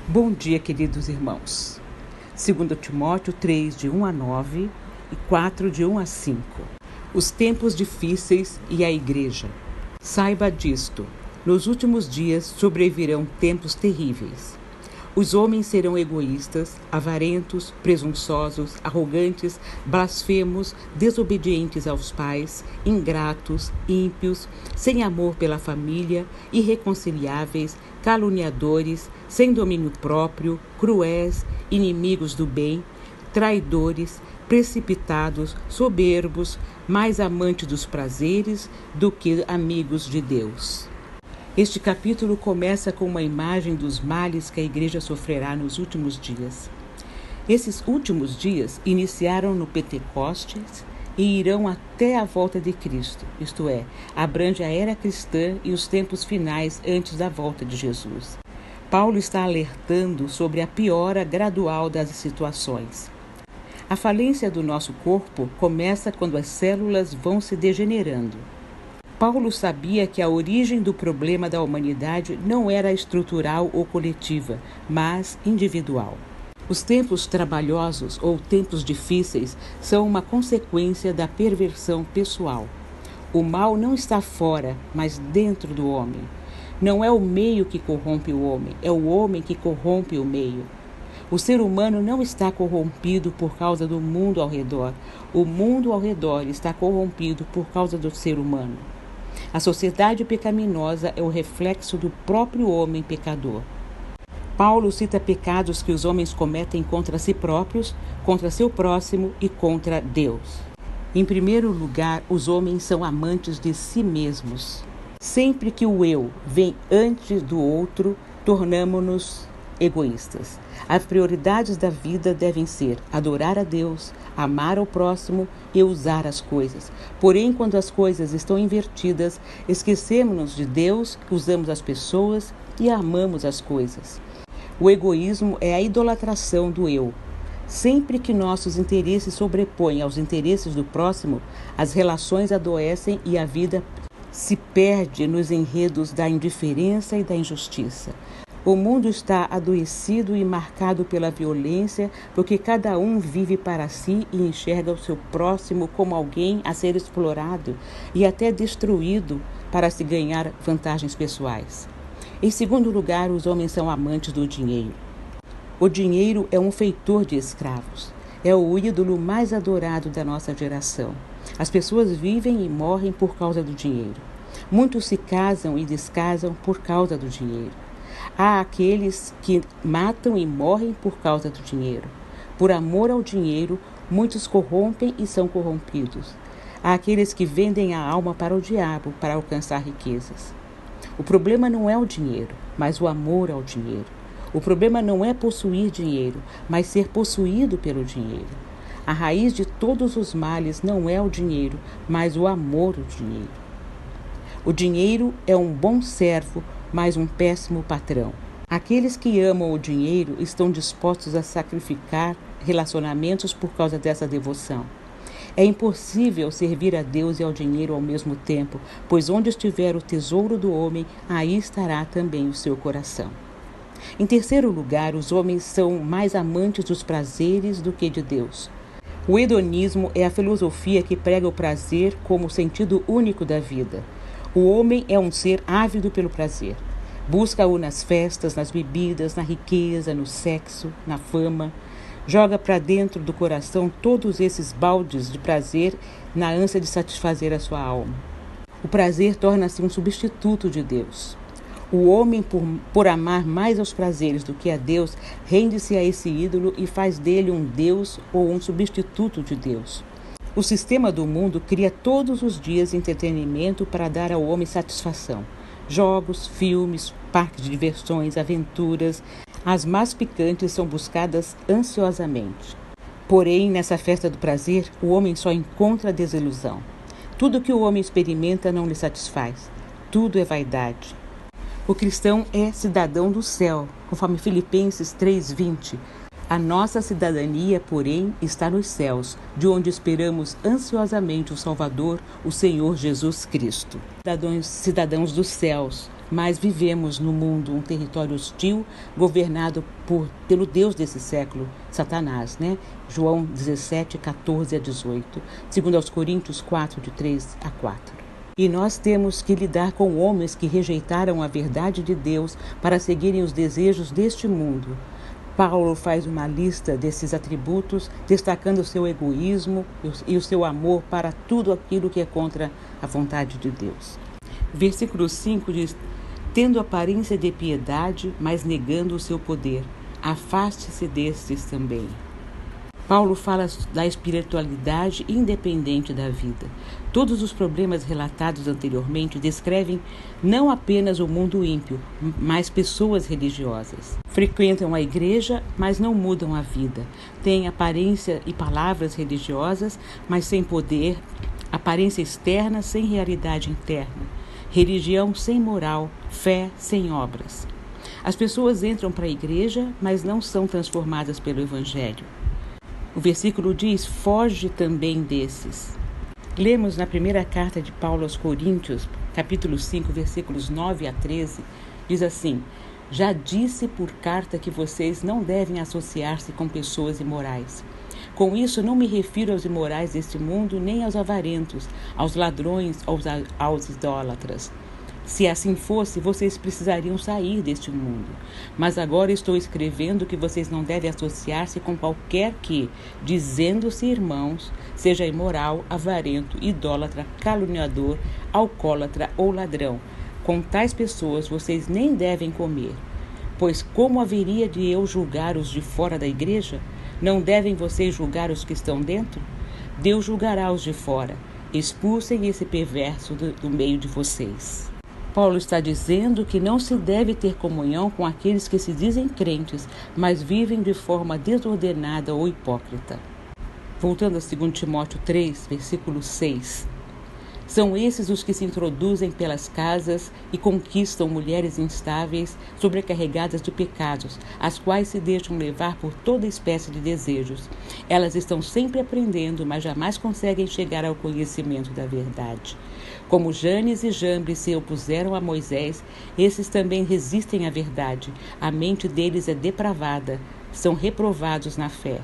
Bom dia, queridos irmãos. 2 Timóteo 3, de 1 a 9 e 4, de 1 a 5. Os tempos difíceis e a igreja. Saiba disto: nos últimos dias sobrevirão tempos terríveis. Os homens serão egoístas, avarentos, presunçosos, arrogantes, blasfemos, desobedientes aos pais, ingratos, ímpios, sem amor pela família, irreconciliáveis, caluniadores, sem domínio próprio, cruéis, inimigos do bem, traidores, precipitados, soberbos, mais amantes dos prazeres do que amigos de Deus. Este capítulo começa com uma imagem dos males que a igreja sofrerá nos últimos dias. Esses últimos dias iniciaram no Pentecostes e irão até a volta de Cristo, isto é, abrange a era cristã e os tempos finais antes da volta de Jesus. Paulo está alertando sobre a piora gradual das situações. A falência do nosso corpo começa quando as células vão se degenerando. Paulo sabia que a origem do problema da humanidade não era estrutural ou coletiva, mas individual. Os tempos trabalhosos ou tempos difíceis são uma consequência da perversão pessoal. O mal não está fora, mas dentro do homem. Não é o meio que corrompe o homem, é o homem que corrompe o meio. O ser humano não está corrompido por causa do mundo ao redor. O mundo ao redor está corrompido por causa do ser humano. A sociedade pecaminosa é o reflexo do próprio homem pecador. Paulo cita pecados que os homens cometem contra si próprios, contra seu próximo e contra Deus. Em primeiro lugar, os homens são amantes de si mesmos. Sempre que o eu vem antes do outro, tornamo-nos egoístas. As prioridades da vida devem ser adorar a Deus, amar ao próximo e usar as coisas. Porém, quando as coisas estão invertidas, esquecemos-nos de Deus, usamos as pessoas e amamos as coisas. O egoísmo é a idolatração do eu. Sempre que nossos interesses sobrepõem aos interesses do próximo, as relações adoecem e a vida se perde nos enredos da indiferença e da injustiça. O mundo está adoecido e marcado pela violência, porque cada um vive para si e enxerga o seu próximo como alguém a ser explorado e até destruído para se ganhar vantagens pessoais. Em segundo lugar, os homens são amantes do dinheiro. O dinheiro é um feitor de escravos. É o ídolo mais adorado da nossa geração. As pessoas vivem e morrem por causa do dinheiro. Muitos se casam e descasam por causa do dinheiro. Há aqueles que matam e morrem por causa do dinheiro. Por amor ao dinheiro, muitos corrompem e são corrompidos. Há aqueles que vendem a alma para o diabo para alcançar riquezas. O problema não é o dinheiro, mas o amor ao dinheiro. O problema não é possuir dinheiro, mas ser possuído pelo dinheiro. A raiz de todos os males não é o dinheiro, mas o amor ao dinheiro. O dinheiro é um bom servo, mas um péssimo patrão. Aqueles que amam o dinheiro estão dispostos a sacrificar relacionamentos por causa dessa devoção. É impossível servir a Deus e ao dinheiro ao mesmo tempo, pois onde estiver o tesouro do homem, aí estará também o seu coração. Em terceiro lugar, os homens são mais amantes dos prazeres do que de Deus. O hedonismo é a filosofia que prega o prazer como o sentido único da vida. O homem é um ser ávido pelo prazer. Busca-o nas festas, nas bebidas, na riqueza, no sexo, na fama. Joga para dentro do coração todos esses baldes de prazer na ânsia de satisfazer a sua alma. O prazer torna-se um substituto de Deus. O homem, por amar mais aos prazeres do que a Deus, rende-se a esse ídolo e faz dele um Deus ou um substituto de Deus. O sistema do mundo cria todos os dias entretenimento para dar ao homem satisfação. Jogos, filmes, parques de diversões, aventuras. As mais picantes são buscadas ansiosamente. Porém, nessa festa do prazer, o homem só encontra desilusão. Tudo que o homem experimenta não lhe satisfaz. Tudo é vaidade. O cristão é cidadão do céu, conforme Filipenses 3:20. A nossa cidadania, porém, está nos céus, de onde esperamos ansiosamente o Salvador, o Senhor Jesus Cristo. Cidadãos dos céus, mas vivemos no mundo um território hostil, governado pelo Deus desse século, Satanás, né? João 17, 14 a 18, segundo aos Coríntios 4, de 3 a 4. E nós temos que lidar com homens que rejeitaram a verdade de Deus para seguirem os desejos deste mundo. Paulo faz uma lista desses atributos, destacando o seu egoísmo e o seu amor para tudo aquilo que é contra a vontade de Deus. Versículo 5 diz: tendo aparência de piedade, mas negando o seu poder, afaste-se destes também. Paulo fala da espiritualidade independente da vida. Todos os problemas relatados anteriormente descrevem não apenas o mundo ímpio, mas pessoas religiosas. Frequentam a igreja, mas não mudam a vida. Têm aparência e palavras religiosas, mas sem poder, aparência externa sem realidade interna, religião sem moral, fé sem obras. As pessoas entram para a igreja, mas não são transformadas pelo Evangelho. O versículo diz: foge também desses. Lemos na primeira carta de Paulo aos Coríntios, capítulo 5, versículos 9 a 13, diz assim: já disse por carta que vocês não devem associar-se com pessoas imorais. Com isso, não me refiro aos imorais deste mundo, nem aos avarentos, aos ladrões ou aos idólatras. Se assim fosse, vocês precisariam sair deste mundo. Mas agora estou escrevendo que vocês não devem associar-se com qualquer que, dizendo-se irmãos, seja imoral, avarento, idólatra, caluniador, alcoólatra ou ladrão. Com tais pessoas vocês nem devem comer. Pois como haveria de eu julgar os de fora da igreja? Não devem vocês julgar os que estão dentro? Deus julgará os de fora. Expulsem esse perverso do meio de vocês. Paulo está dizendo que não se deve ter comunhão com aqueles que se dizem crentes, mas vivem de forma desordenada ou hipócrita. Voltando a 2 Timóteo 3, versículo 6. São esses os que se introduzem pelas casas e conquistam mulheres instáveis, sobrecarregadas de pecados, as quais se deixam levar por toda espécie de desejos. Elas estão sempre aprendendo, mas jamais conseguem chegar ao conhecimento da verdade. Como Janes e Jambres se opuseram a Moisés, esses também resistem à verdade. A mente deles é depravada, são reprovados na fé.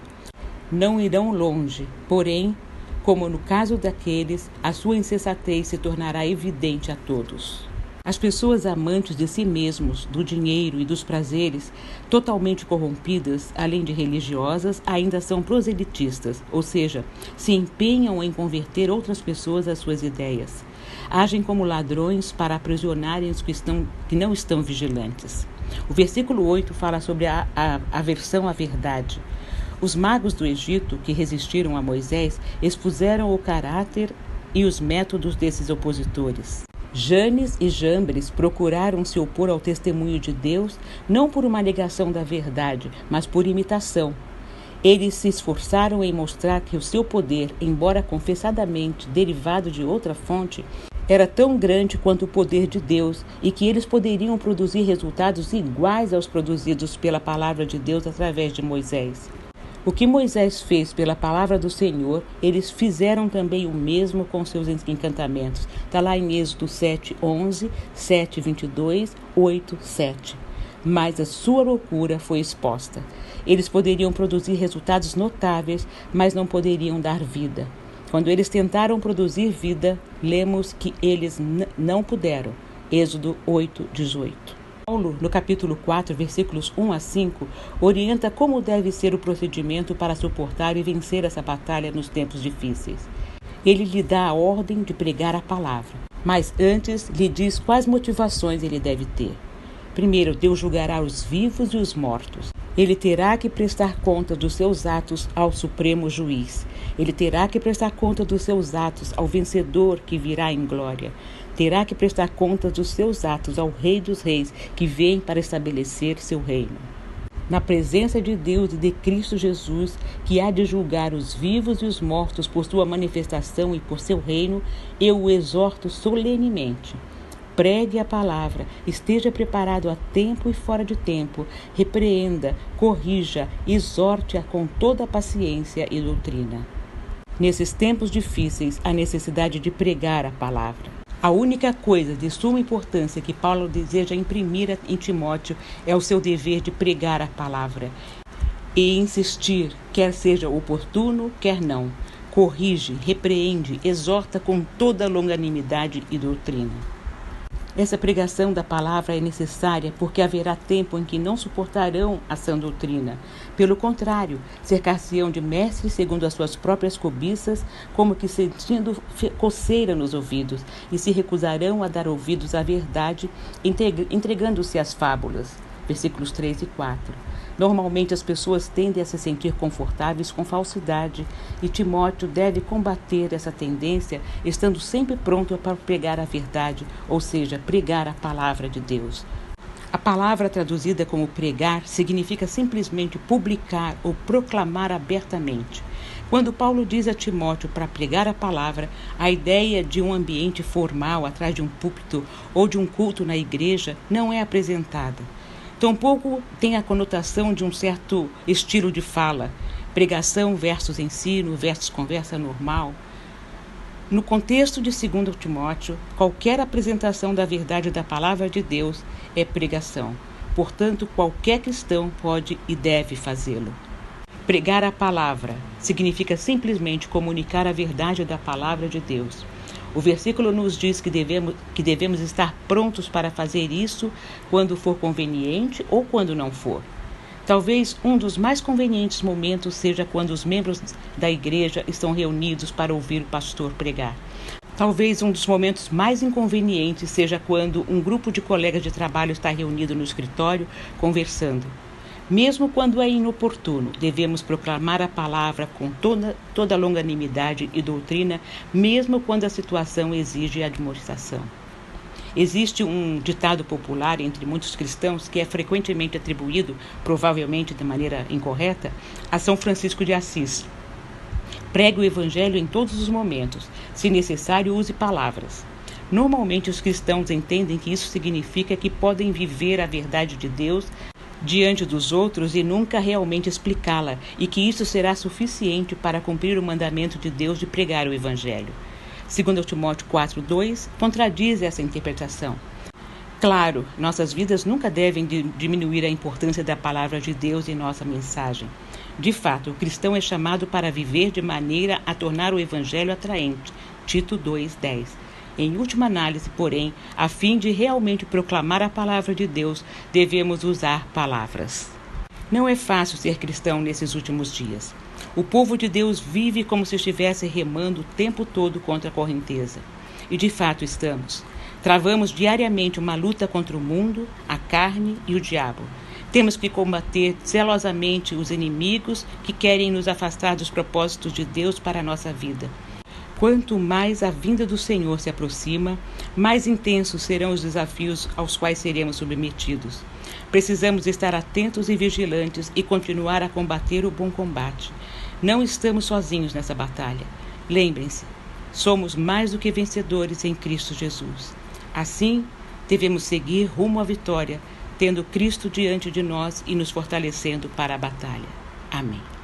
Não irão longe, porém, como no caso daqueles, a sua insensatez se tornará evidente a todos. As pessoas amantes de si mesmos, do dinheiro e dos prazeres, totalmente corrompidas, além de religiosas, ainda são proselitistas, ou seja, se empenham em converter outras pessoas às suas ideias. Agem como ladrões para aprisionarem os que não estão vigilantes. O versículo 8 fala sobre a aversão à verdade. Os magos do Egito, que resistiram a Moisés, expuseram o caráter e os métodos desses opositores. Janes e Jambres procuraram se opor ao testemunho de Deus, não por uma negação da verdade, mas por imitação. Eles se esforçaram em mostrar que o seu poder, embora confessadamente derivado de outra fonte, era tão grande quanto o poder de Deus e que eles poderiam produzir resultados iguais aos produzidos pela palavra de Deus através de Moisés. O que Moisés fez pela palavra do Senhor, eles fizeram também o mesmo com seus encantamentos. Está lá em Êxodo 7:11, 7:22, 8:7. Mas a sua loucura foi exposta. Eles poderiam produzir resultados notáveis, mas não poderiam dar vida. Quando eles tentaram produzir vida, lemos que eles não puderam. Êxodo 8:18. Paulo, no capítulo 4, versículos 1 a 5, orienta como deve ser o procedimento para suportar e vencer essa batalha nos tempos difíceis. Ele lhe dá a ordem de pregar a palavra, mas antes lhe diz quais motivações ele deve ter. Primeiro, Deus julgará os vivos e os mortos. Ele terá que prestar conta dos seus atos ao Supremo Juiz. Ele terá que prestar conta dos seus atos ao Vencedor que virá em glória. Terá que prestar conta dos seus atos ao Rei dos Reis, que vem para estabelecer seu reino. Na presença de Deus e de Cristo Jesus, que há de julgar os vivos e os mortos por sua manifestação e por seu reino, eu o exorto solenemente. Pregue a palavra, esteja preparado a tempo e fora de tempo, repreenda, corrija, exorte-a com toda a paciência e doutrina. Nesses tempos difíceis, há necessidade de pregar a palavra. A única coisa de suma importância que Paulo deseja imprimir em Timóteo é o seu dever de pregar a palavra e insistir, quer seja oportuno, quer não. Corrige, repreende, exorta com toda longanimidade e doutrina. Essa pregação da palavra é necessária porque haverá tempo em que não suportarão a sã doutrina. Pelo contrário, cercar-se-ão de mestres segundo as suas próprias cobiças, como que sentindo coceira nos ouvidos, e se recusarão a dar ouvidos à verdade, entregando-se às fábulas. Versículos 3 e 4. Normalmente as pessoas tendem a se sentir confortáveis com falsidade e Timóteo deve combater essa tendência estando sempre pronto para pregar a verdade, ou seja, pregar a palavra de Deus. A palavra traduzida como pregar significa simplesmente publicar ou proclamar abertamente. Quando Paulo diz a Timóteo para pregar a palavra, a ideia de um ambiente formal atrás de um púlpito ou de um culto na igreja não é apresentada. Tampouco tem a conotação de um certo estilo de fala, pregação versus ensino versus conversa normal. No contexto de 2 Timóteo, qualquer apresentação da verdade da palavra de Deus é pregação. Portanto, qualquer cristão pode e deve fazê-lo. Pregar a palavra significa simplesmente comunicar a verdade da palavra de Deus. O versículo nos diz que devemos estar prontos para fazer isso quando for conveniente ou quando não for. Talvez um dos mais convenientes momentos seja quando os membros da igreja estão reunidos para ouvir o pastor pregar. Talvez um dos momentos mais inconvenientes seja quando um grupo de colegas de trabalho está reunido no escritório conversando. Mesmo quando é inoportuno, devemos proclamar a palavra com toda longanimidade e doutrina, mesmo quando a situação exige admoestação. Existe um ditado popular entre muitos cristãos que é frequentemente atribuído, provavelmente de maneira incorreta, a São Francisco de Assis. Pregue o evangelho em todos os momentos, se necessário use palavras. Normalmente os cristãos entendem que isso significa que podem viver a verdade de Deus diante dos outros e nunca realmente explicá-la, e que isso será suficiente para cumprir o mandamento de Deus de pregar o Evangelho. 2 Timóteo 4:2 contradiz essa interpretação. Claro, nossas vidas nunca devem diminuir a importância da palavra de Deus em nossa mensagem. De fato, o cristão é chamado para viver de maneira a tornar o Evangelho atraente. Tito 2:10. Em última análise, porém, a fim de realmente proclamar a palavra de Deus, devemos usar palavras. Não é fácil ser cristão nesses últimos dias. O povo de Deus vive como se estivesse remando o tempo todo contra a correnteza. E de fato estamos. Travamos diariamente uma luta contra o mundo, a carne e o diabo. Temos que combater zelosamente os inimigos que querem nos afastar dos propósitos de Deus para a nossa vida. Quanto mais a vinda do Senhor se aproxima, mais intensos serão os desafios aos quais seremos submetidos. Precisamos estar atentos e vigilantes e continuar a combater o bom combate. Não estamos sozinhos nessa batalha. Lembrem-se, somos mais do que vencedores em Cristo Jesus. Assim, devemos seguir rumo à vitória, tendo Cristo diante de nós e nos fortalecendo para a batalha. Amém.